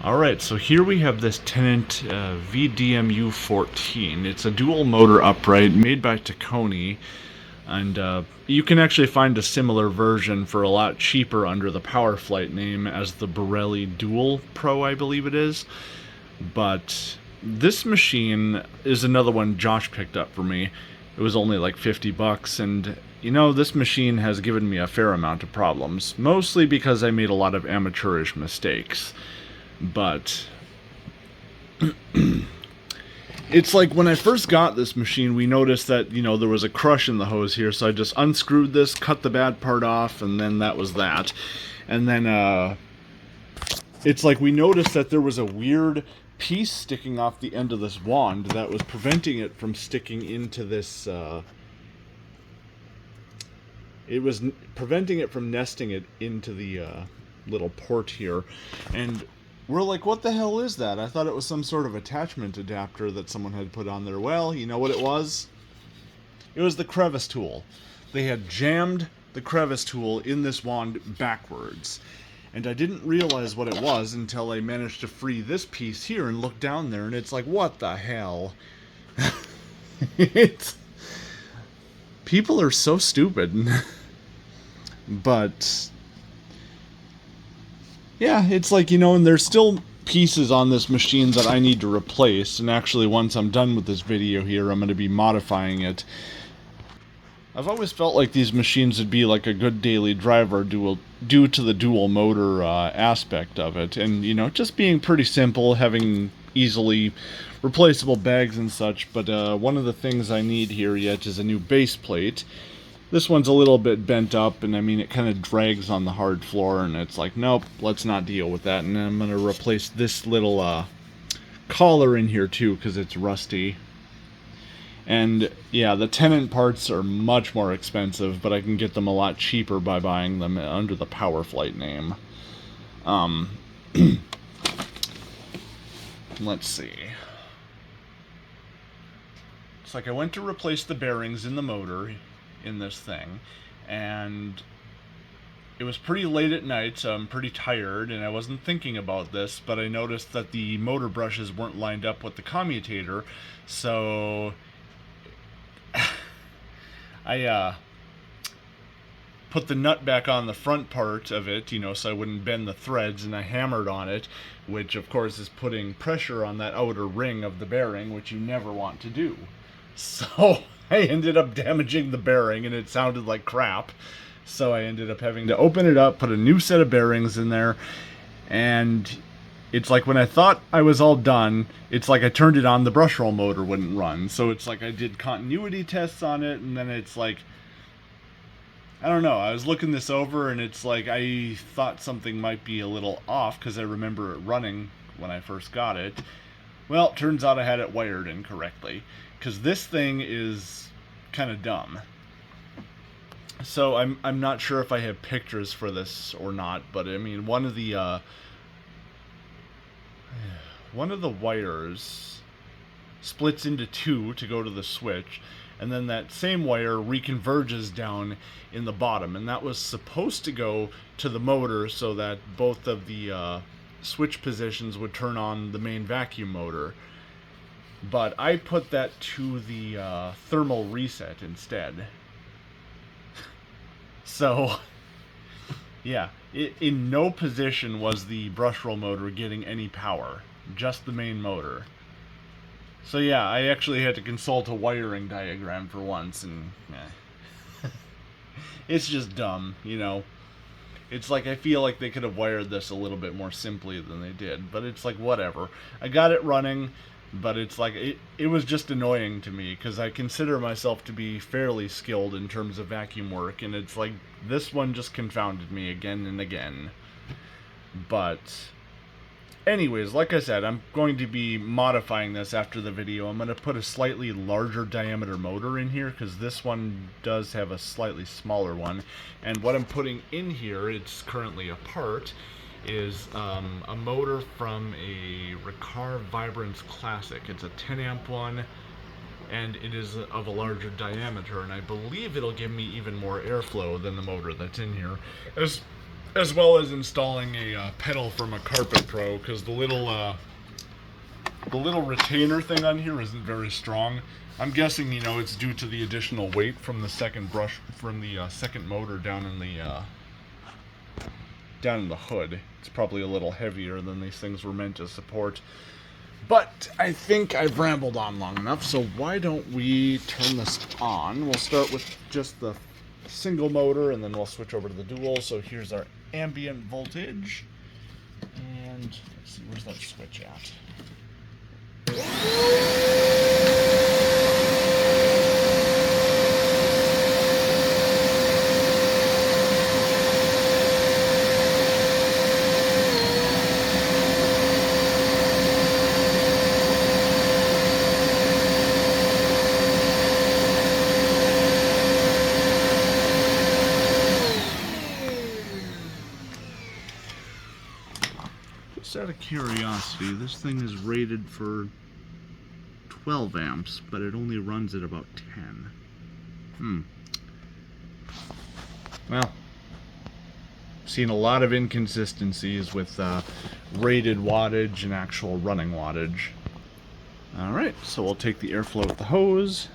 Alright, so here we have this Tennant VDMU 14. It's a dual motor upright made by Tacony, and you can actually find a similar version for a lot cheaper under the Powerflight name as the Borelli Dual Pro, I believe it is. But this machine is another one Josh picked up for me. It was only like $50, and you know, this machine has given me a fair amount of problems, mostly because I made a lot of amateurish mistakes. But it's like when I first got this machine, we noticed that, you know, there was a crush in the hose here, so I just unscrewed this, cut the bad part off, and then that was that. And then it's like we noticed that there was a weird piece sticking off the end of this wand that was preventing it from sticking into this it was preventing it from nesting it into the little port here. And we're like, what the hell is that? I thought it was some sort of attachment adapter that someone had put on there. Well, you know what it was? It was the crevice tool. They had jammed the crevice tool in this wand backwards. And I didn't realize what it was until I managed to free this piece here and look down there, and it's like, what the hell? People are so stupid. But yeah, it's like, you know, and there's still pieces on this machine that I need to replace, and actually once I'm done with this video here, I'm going to be modifying it. I've always felt like these machines would be like a good daily driver due to the dual motor aspect of it, and, you know, just being pretty simple, having easily replaceable bags and such. But one of the things I need here yet is a new base plate. This one's a little bit bent up, and I mean, it kind of drags on the hard floor, and it's like, nope, let's not deal with that. And I'm going to replace this little collar in here too, because it's rusty. And yeah, the Tennant parts are much more expensive, but I can get them a lot cheaper by buying them under the Powerflight name. Let's see. It's like I went to replace the bearings in the motor in this thing, and it was pretty late at night, so I'm pretty tired, and I wasn't thinking about this, but I noticed that the motor brushes weren't lined up with the commutator, so I put the nut back on the front part of it, you know, so I wouldn't bend the threads, and I hammered on it, which of course is putting pressure on that outer ring of the bearing, which you never want to do. So I ended up damaging the bearing, and it sounded like crap. So I ended up having to open it up, put a new set of bearings in there, and it's like when I thought I was all done, it's like I turned it on, the brush roll motor wouldn't run. So it's like I did continuity tests on it, and then it's like, I don't know, I was looking this over, and it's like I thought something might be a little off because I remember it running when I first got it. Well, it turns out I had it wired incorrectly, because this thing is kind of dumb. So I'm not sure if I have pictures for this or not, but I mean, one of the wires splits into two to go to the switch, and then that same wire reconverges down in the bottom, and that was supposed to go to the motor so that both of the switch positions would turn on the main vacuum motor. But I put that to the thermal reset instead. So, yeah, in no position was the brush roll motor getting any power, just the main motor. So yeah, I actually had to consult a wiring diagram for once, and it's just dumb, you know. It's like I feel like they could have wired this a little bit more simply than they did, but it's like, whatever. I got it running, but it's like it was just annoying to me because I consider myself to be fairly skilled in terms of vacuum work, and it's like this one just confounded me again and again. But anyways, like I said, I'm going to be modifying this after the video. I'm going to put a slightly larger diameter motor in here because this one does have a slightly smaller one. And what I'm putting in here, it's currently apart, is a motor from a Riccar Vibrance Classic. It's a 10 amp one, and it is of a larger diameter, and I believe it'll give me even more airflow than the motor that's in here. as well as installing a pedal from a Carpet Pro, because the little retainer thing on here isn't very strong. I'm guessing, you know, it's due to the additional weight from the second second motor down in the hood. It's probably a little heavier than these things were meant to support. But I think I've rambled on long enough, so why don't we turn this on? We'll start with just the single motor, and then we'll switch over to the dual. So here's our ambient voltage. And let's see, where's that switch at? Just out of curiosity, this thing is rated for 12 amps, but it only runs at about 10. Well, seen a lot of inconsistencies with rated wattage and actual running wattage. Alright, so we'll take the airflow with the hose.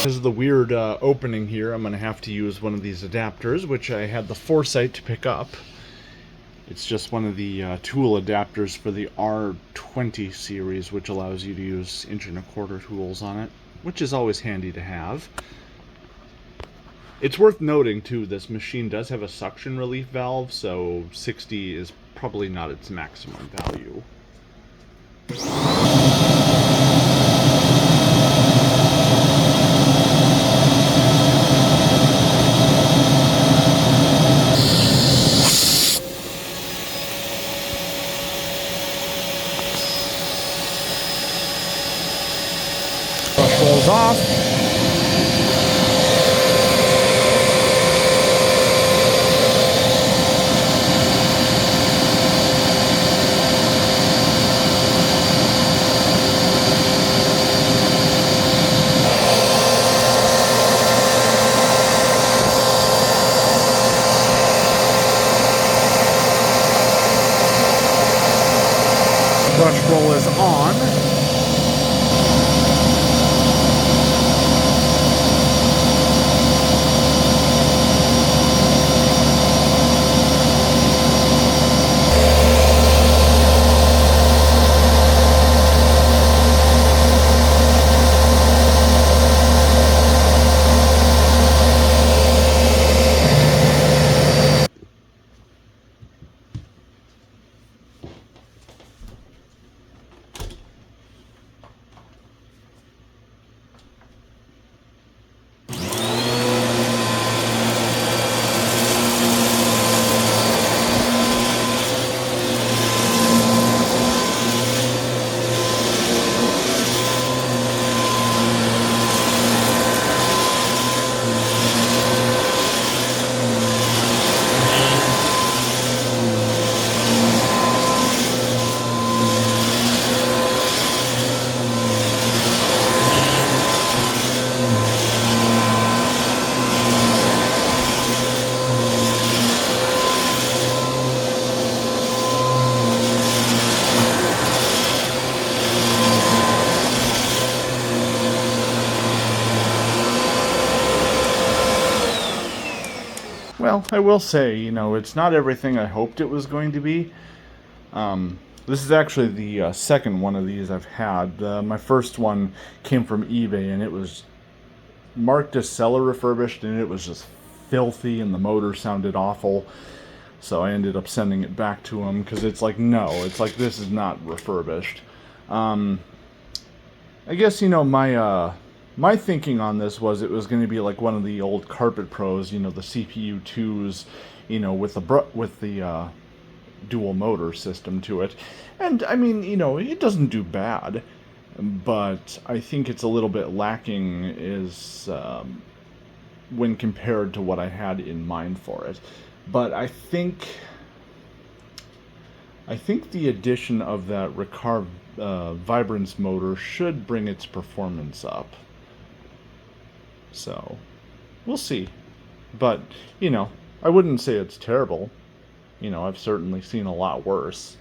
Because of the weird opening here, I'm going to have to use one of these adapters, which I had the foresight to pick up. It's just one of the tool adapters for the R20 series, which allows you to use 1¼ tools on it, which is always handy to have. It's worth noting, too, this machine does have a suction relief valve, so 60 is probably not its maximum value. Brush rolls off. Brush roll is on. Well, I will say, you know, it's not everything I hoped it was going to be. This is actually the second one of these I've had. My first one came from eBay, and it was marked as seller refurbished, and it was just filthy, and the motor sounded awful. So I ended up sending it back to him, because it's like, no, it's like, this is not refurbished. I guess, you know, my thinking on this was it was going to be like one of the old Carpet Pros, you know, the CPU 2s, you know, with the dual motor system to it. And, I mean, you know, it doesn't do bad, but I think it's a little bit lacking when compared to what I had in mind for it. But I think I think the addition of that Ricard Vibrance motor should bring its performance up. So, we'll see. But, I wouldn't say it's terrible. I've certainly seen a lot worse.